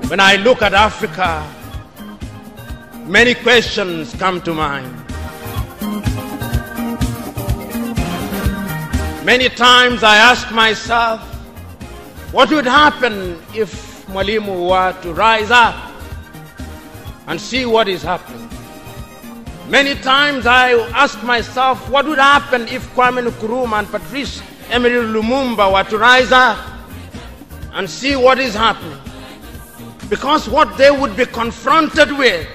When I look at Africa, many questions come to mind. Many times I ask myself, what would happen if Mwalimu were to rise up and see what is happening? Many times I ask myself, what would happen if Kwame Nkrumah and Patrice Emery Lumumba were to rise up and see what is happening? Because what they would be confronted with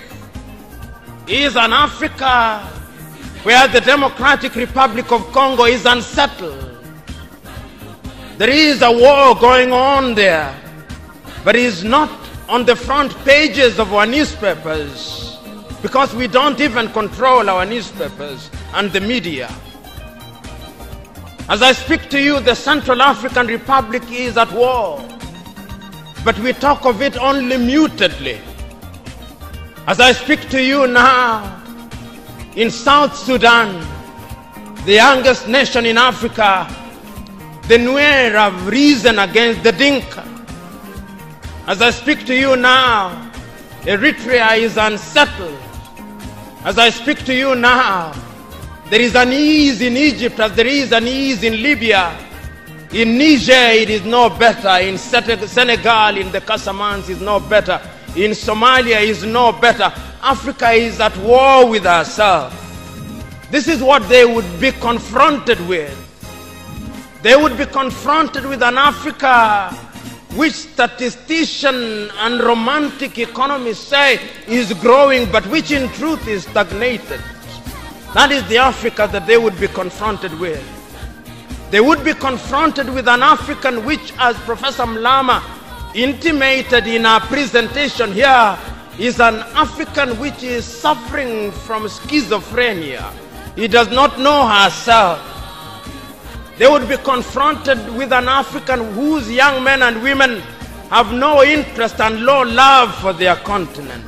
is an Africa where the Democratic Republic of Congo is unsettled. There is a war going on there, but it is not on the front pages of our newspapers because we don't even control our newspapers and the media. As I speak to you, the Central African Republic is at war, but we talk of it only mutedly. As I speak to you now, in South Sudan, the youngest nation in Africa, the Nuer have risen against the Dinka. As I speak to you now, Eritrea is unsettled. As I speak to you now, there is an ease in Egypt as there is an ease in Libya. In Niger, it is no better. In Senegal, in the Casamance, is no better. In Somalia, is no better. Africa is at war with herself. This is what they would be confronted with. They would be confronted with an Africa which statisticians and romantic economists say is growing, but which in truth is stagnated. That is the Africa that they would be confronted with. They would be confronted with an African which, as Professor Mlama intimated in our presentation here, is an African which is suffering from schizophrenia. He does not know herself. They would be confronted with an African whose young men and women have no interest and low love for their continent.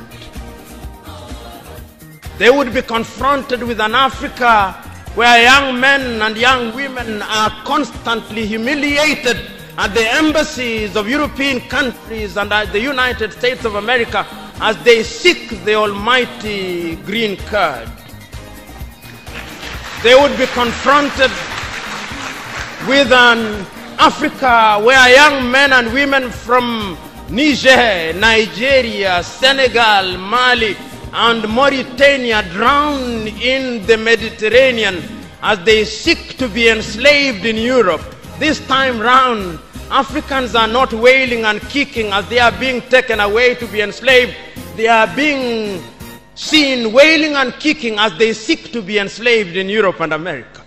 They would be confronted with an Africa where young men and young women are constantly humiliated at the embassies of European countries and at the United States of America as they seek the almighty green card. They would be confronted with an Africa where young men and women from Niger, Nigeria, Senegal, Mali, and Mauritania drown in the Mediterranean as they seek to be enslaved in Europe. This time round, Africans are not wailing and kicking as they are being taken away to be enslaved. They are being seen wailing and kicking as they seek to be enslaved in Europe and America.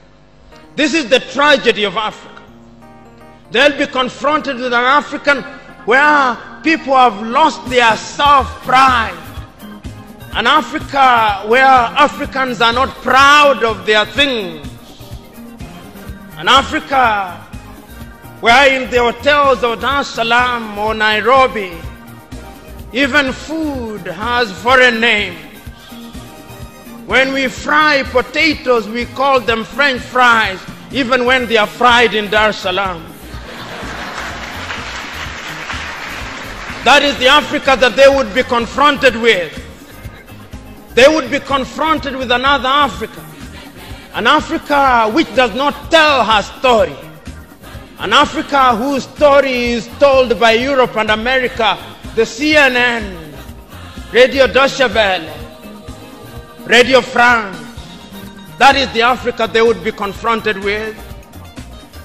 This is the tragedy of Africa. They'll be confronted with an African where people have lost their self-pride. An Africa where Africans are not proud of their things. An Africa where in the hotels of Dar es Salaam or Nairobi, even food has foreign names. When we fry potatoes, we call them French fries, even when they are fried in Dar es Salaam. That is the Africa that they would be confronted with. They would be confronted with another Africa. An Africa which does not tell her story. An Africa whose story is told by Europe and America, the CNN, Radio Deutsche Welle, Radio France. That is the Africa they would be confronted with.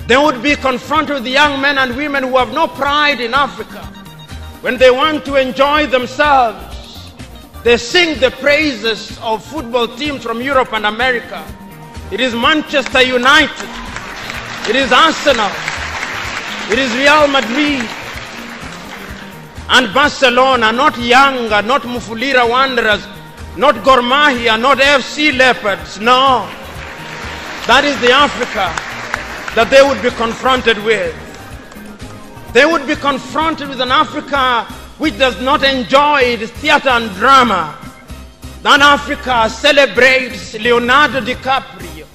They would be confronted with the young men and women who have no pride in Africa. When they want to enjoy themselves, they sing the praises of football teams from Europe and America. It is Manchester United. It is Arsenal. It is Real Madrid. And Barcelona, not Yanga, not Mufulira Wanderers, not Gor Mahia, not FC Leopards. No. That is the Africa that they would be confronted with. They would be confronted with an Africa which does not enjoy the theater and drama. That Africa celebrates Leonardo DiCaprio.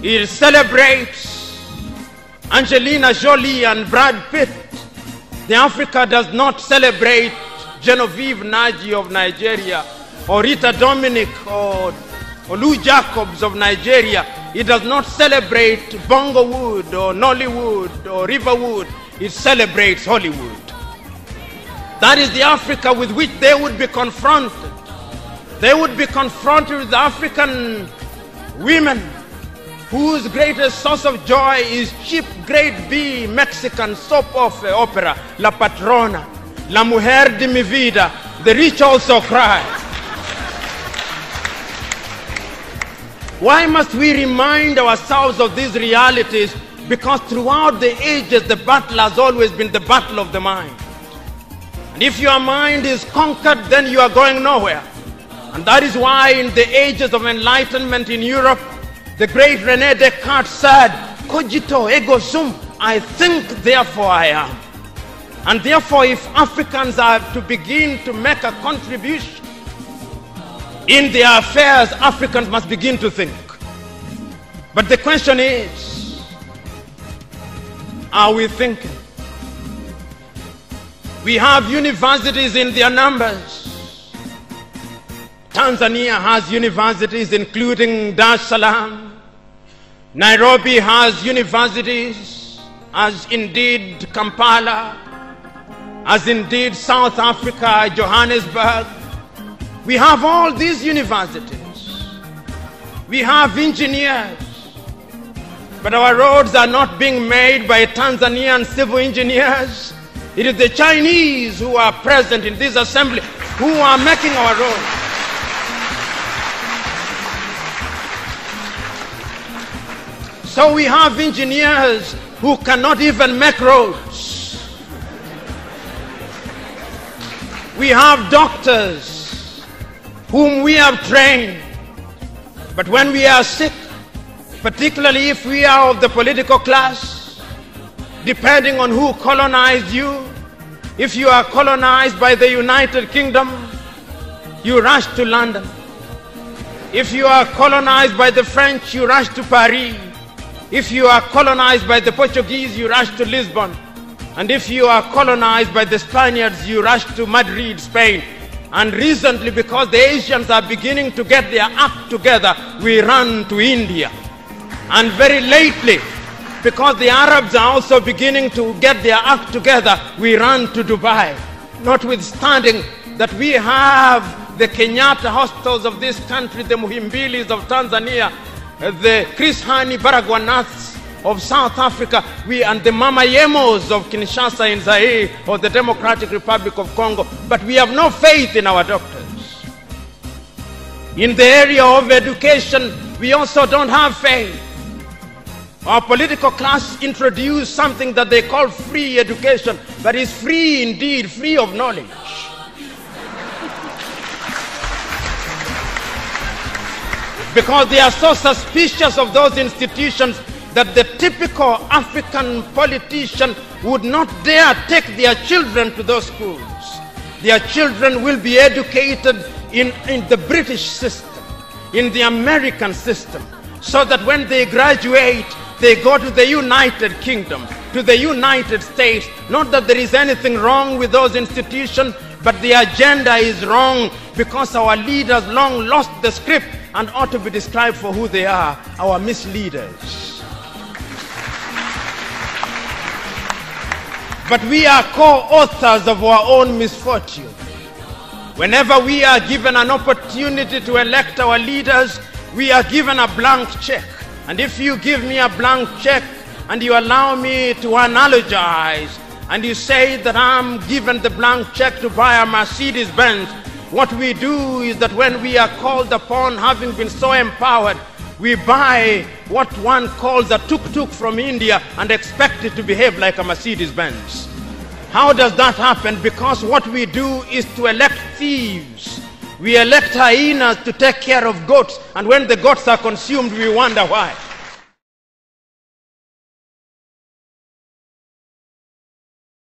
It celebrates Angelina Jolie and Brad Pitt. The Africa does not celebrate Genevieve Naji of Nigeria, or Rita Dominic, or Lou Jacobs of Nigeria. It does not celebrate Bongowood or Nollywood or Riverwood. It celebrates Hollywood. That is the Africa with which they would be confronted. They would be confronted with African women whose greatest source of joy is cheap grade B Mexican soap opera, La Patrona, La Mujer de mi Vida, The Rich Also Cry. Why must we remind ourselves of these realities? Because throughout the ages, the battle has always been the battle of the mind. And if your mind is conquered, then you are going nowhere. And that is why in the ages of enlightenment in Europe, the great René Descartes said, cogito ergo sum, I think, therefore I am. And therefore, if Africans are to begin to make a contribution in their affairs, Africans must begin to think. But the question is, are we thinking? We have universities in their numbers. Tanzania has universities including Dar es Salaam. Nairobi has universities, as indeed Kampala, as indeed South Africa, Johannesburg. We have all these universities. We have engineers. But our roads are not being made by Tanzanian civil engineers. It is the Chinese who are present in this assembly who are making our roads. So we have engineers who cannot even make roads. We have doctors whom we have trained. But when we are sick, particularly if we are of the political class, depending on who colonized you, if you are colonized by the United Kingdom, you rush to London. If you are colonized by the French, you rush to Paris. If you are colonized by the Portuguese, you rush to Lisbon. And if you are colonized by the Spaniards, you rush to Madrid, Spain. And recently, because the Asians are beginning to get their act together, we run to India. And very lately, because the Arabs are also beginning to get their act together, we run to Dubai. Notwithstanding that we have the Kenyatta hospitals of this country, the Muhimbilis of Tanzania, the Chris Hani Baragwanaths of South Africa, and the Mama Yemos of Kinshasa in Zaire or the Democratic Republic of Congo, but we have no faith in our doctors. In the area of education, we also don't have faith. Our political class introduced something that they call free education, but it's free indeed, free of knowledge. Because they are so suspicious of those institutions that the typical African politician would not dare take their children to those schools. Their children will be educated in the British system, in the American system, so that when they graduate, they go to the United Kingdom, to the United States. Not that there is anything wrong with those institutions, but the agenda is wrong because our leaders long lost the script and ought to be described for who they are, our misleaders. But we are co-authors of our own misfortune. Whenever we are given an opportunity to elect our leaders, we are given a blank check. And if you give me a blank check and you allow me to analogize, and you say that I'm given the blank check to buy a Mercedes-Benz, what we do is that when we are called upon, having been so empowered, we buy what one calls a tuk-tuk from India and expect it to behave like a Mercedes-Benz. How does that happen? Because what we do is to elect thieves. We elect hyenas to take care of goats, and when the goats are consumed, we wonder why.